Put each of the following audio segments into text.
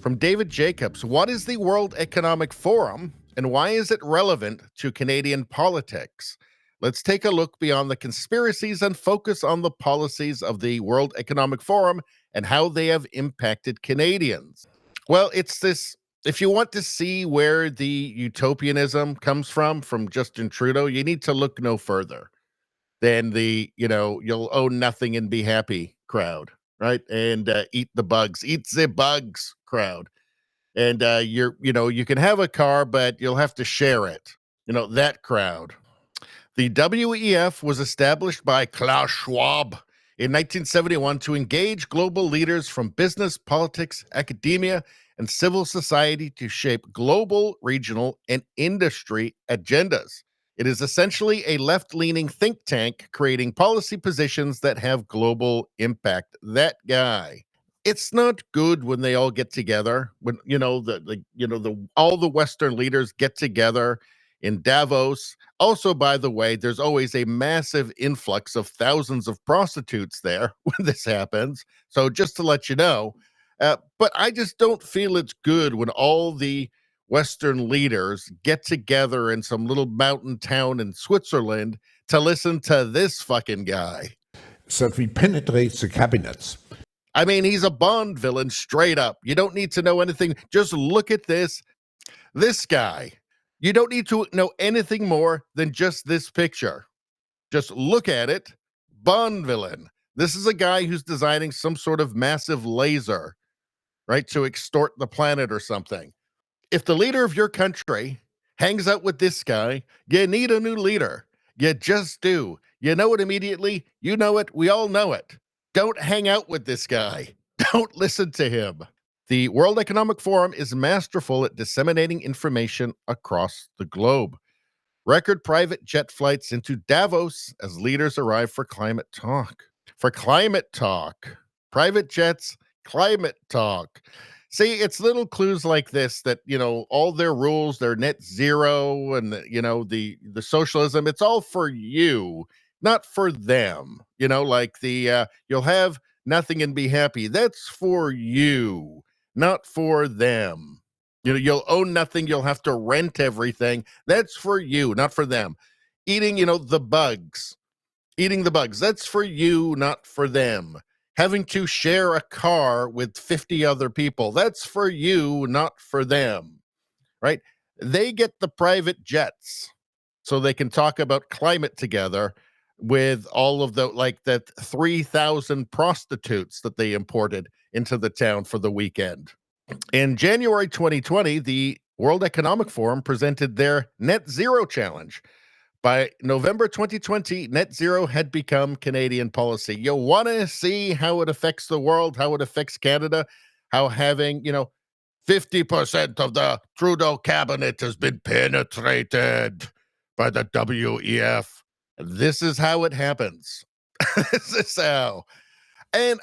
From David Jacobs, what is the World Economic Forum and why is it relevant to Canadian politics? Let's take a look beyond the conspiracies and focus on the policies of the World Economic Forum and how they have impacted Canadians. Well, it's this. If you want to see where the utopianism comes from Justin Trudeau, you need to look no further than the, you'll own nothing and be happy crowd, right? And eat the bugs crowd. And you can have a car, but you'll have to share it. That crowd. The WEF was established by Klaus Schwab in 1971 to engage global leaders from business, politics, academia, and civil society to shape global, regional, and industry agendas. It is essentially a left-leaning think tank creating policy positions that have global impact. That guy. It's not good when they all get together, when all the Western leaders get together in Davos. Also, by the way, there's always a massive influx of thousands of prostitutes there when this happens. So just to let you know, but I just don't feel it's good when all the Western leaders get together in some little mountain town in Switzerland to listen to this fucking guy. That we penetrate the cabinets. I mean, he's a Bond villain straight up. You don't need to know anything. Just look at this guy. You don't need to know anything more than just this picture. Just look at it. Bond villain. This is a guy who's designing some sort of massive laser, right, to extort the planet or something. If the leader of your country hangs out with this guy, you need a new leader. You just do. You know it immediately. You know it. We all know it. Don't hang out with this guy. Don't listen to him. The World Economic Forum is masterful at disseminating information across the globe. Record private jet flights into Davos as leaders arrive for climate talk. Private jets, climate talk. See, it's little clues like this that, all their rules, their net zero and, the socialism, it's all for you, not for them. Like you'll have nothing and be happy. That's for you, not for them. You'll own nothing. You'll have to rent everything. That's for you, not for them. Eating the bugs. That's for you, not for them. Having to share a car with 50 other people. That's for you, not for them, right? They get the private jets so they can talk about climate together with all of that 3,000 prostitutes that they imported into the town for the weekend. In January 2020, the World Economic Forum presented their net zero challenge. By November 2020, net zero had become Canadian policy. You want to see how it affects the world, how it affects Canada, how having, 50% of the Trudeau cabinet has been penetrated by the WEF. This is how it happens. This is how. And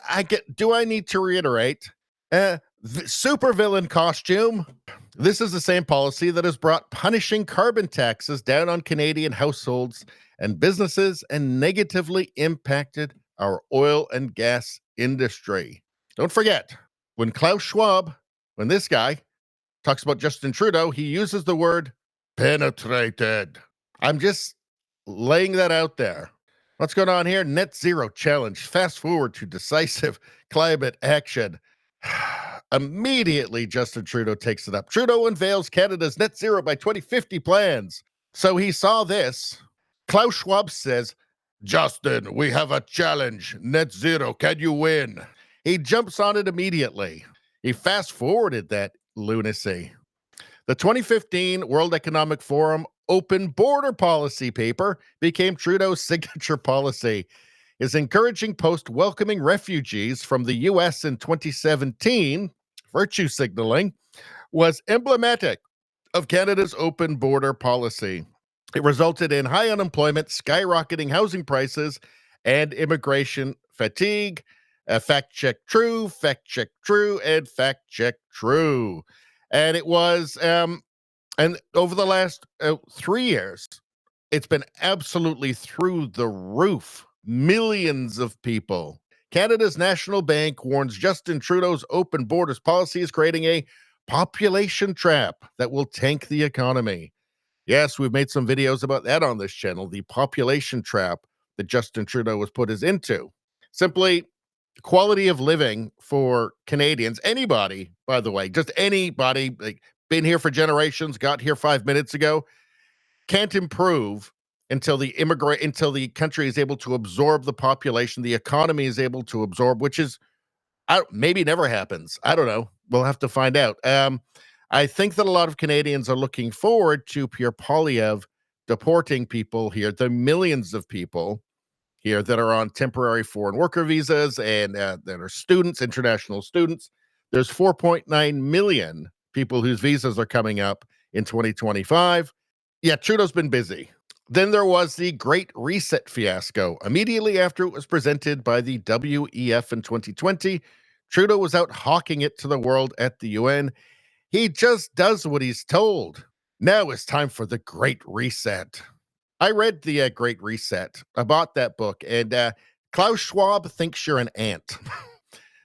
do I need to reiterate? Supervillain costume. This is the same policy that has brought punishing carbon taxes down on Canadian households and businesses and negatively impacted our oil and gas industry. Don't forget, when this guy talks about Justin Trudeau, he uses the word penetrated. I'm just laying that out there. What's going on here? Net zero challenge. Fast forward to decisive climate action. Immediately, Justin Trudeau takes it up. Trudeau unveils Canada's net zero by 2050 plans. So he saw this. Klaus Schwab says, Justin, we have a challenge. Net zero. Can you win? He jumps on it immediately. He fast forwarded that lunacy. The 2015 World Economic Forum open border policy paper became Trudeau's signature policy. His encouraging post welcoming refugees from the U.S. in 2017, virtue signaling, was emblematic of Canada's open border policy. It resulted in high unemployment, skyrocketing housing prices, and immigration fatigue. Fact check true, and fact check true. And it was, and over the last 3 years, it's been absolutely through the roof. Millions of people Canada's National Bank warns Justin Trudeau's open borders policy is creating a population trap that will tank the economy. Yes, we've made some videos about that on this channel, the population trap that Justin Trudeau was put us into. Simply, quality of living for Canadians, anybody, by the way, just anybody, like, been here for generations, got here 5 minutes ago, can't improve until until the country is able to absorb the population, the economy is able to absorb, which is maybe never happens. I don't know. We'll have to find out. I think that a lot of Canadians are looking forward to Pierre Poilievre deporting people here, the millions of people here that are on temporary foreign worker visas and that are students, international students. There's 4.9 million people whose visas are coming up in 2025. Yeah, Trudeau's been busy. Then there was the Great Reset fiasco. Immediately after it was presented by the WEF in 2020, Trudeau was out hawking it to the world at the UN. He just does what he's told. Now it's time for the Great Reset. I read the Great Reset. I bought that book, and Klaus Schwab thinks you're an ant.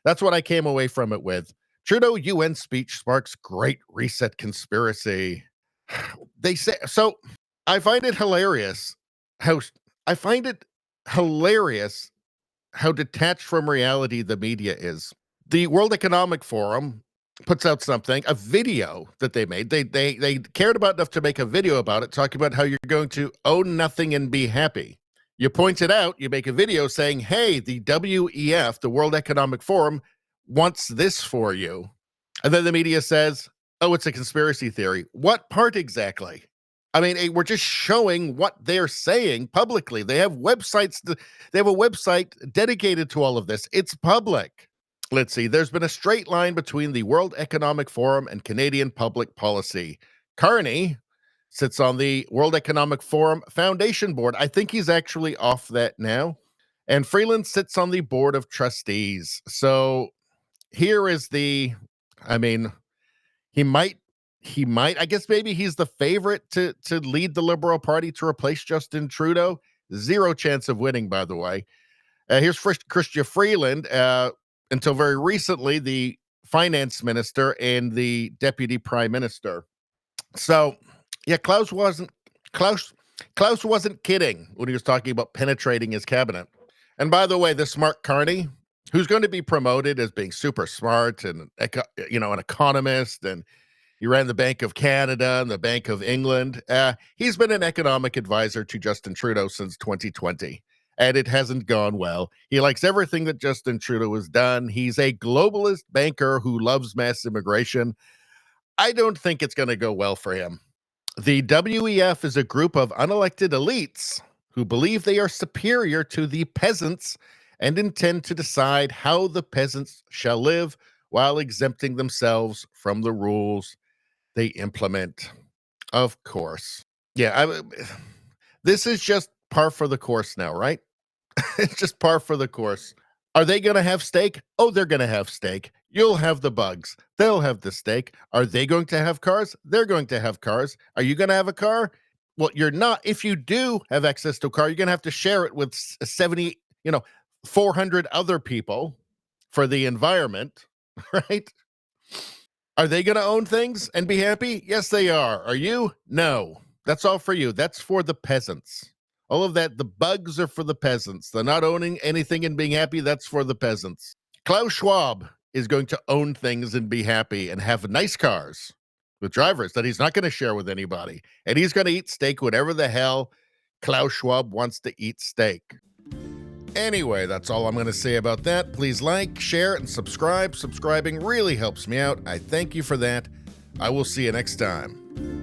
That's what I came away from it with. Trudeau UN speech sparks Great Reset conspiracy. They say so. I find it hilarious how detached from reality the media is. The World Economic Forum puts out a video that they made. They cared about enough to make a video about it, talking about how you're going to own nothing and be happy. You point it out, you make a video saying, hey, the WEF, the World Economic Forum, wants this for you. And then the media says, oh, it's a conspiracy theory. What part exactly? I mean, we're just showing what they're saying publicly. They have websites. They have a website dedicated to all of this. It's public. Let's see. There's been a straight line between the World Economic Forum and Canadian public policy. Carney sits on the World Economic Forum Foundation Board. I think he's actually off that now. And Freeland sits on the Board of Trustees. So here is he might, I guess maybe he's the favorite to lead the Liberal Party to replace Justin Trudeau. Zero chance of winning, by the way. Here's Chrystia Freeland, until very recently, the finance minister and the deputy prime minister. So, yeah, Klaus wasn't kidding when he was talking about penetrating his cabinet. And by the way, the smart Carney, who's going to be promoted as being super smart and an economist, and he ran the Bank of Canada and the Bank of England. He's been an economic advisor to Justin Trudeau since 2020, and it hasn't gone well. He likes everything that Justin Trudeau has done. He's a globalist banker who loves mass immigration. I don't think it's going to go well for him. The WEF is a group of unelected elites who believe they are superior to the peasants and intend to decide how the peasants shall live while exempting themselves from the rules they implement. Of course. Yeah, this is just par for the course now, right? It's just par for the course. Are they going to have steak? Oh, they're going to have steak. You'll have the bugs. They'll have the steak. Are they going to have cars? They're going to have cars. Are you going to have a car? Well, you're not. If you do have access to a car, you're going to have to share it with 400 other people for the environment, right? Are they going to own things and be happy? Yes, they are. Are you? No. That's all for you. That's for the peasants. All of that, the bugs are for the peasants. They're not owning anything and being happy. That's for the peasants. Klaus Schwab is going to own things and be happy and have nice cars with drivers that he's not going to share with anybody. And he's going to eat steak whenever the hell Klaus Schwab wants to eat steak. Anyway, that's all I'm going to say about that. Please like, share, and subscribe. Subscribing really helps me out. I thank you for that. I will see you next time.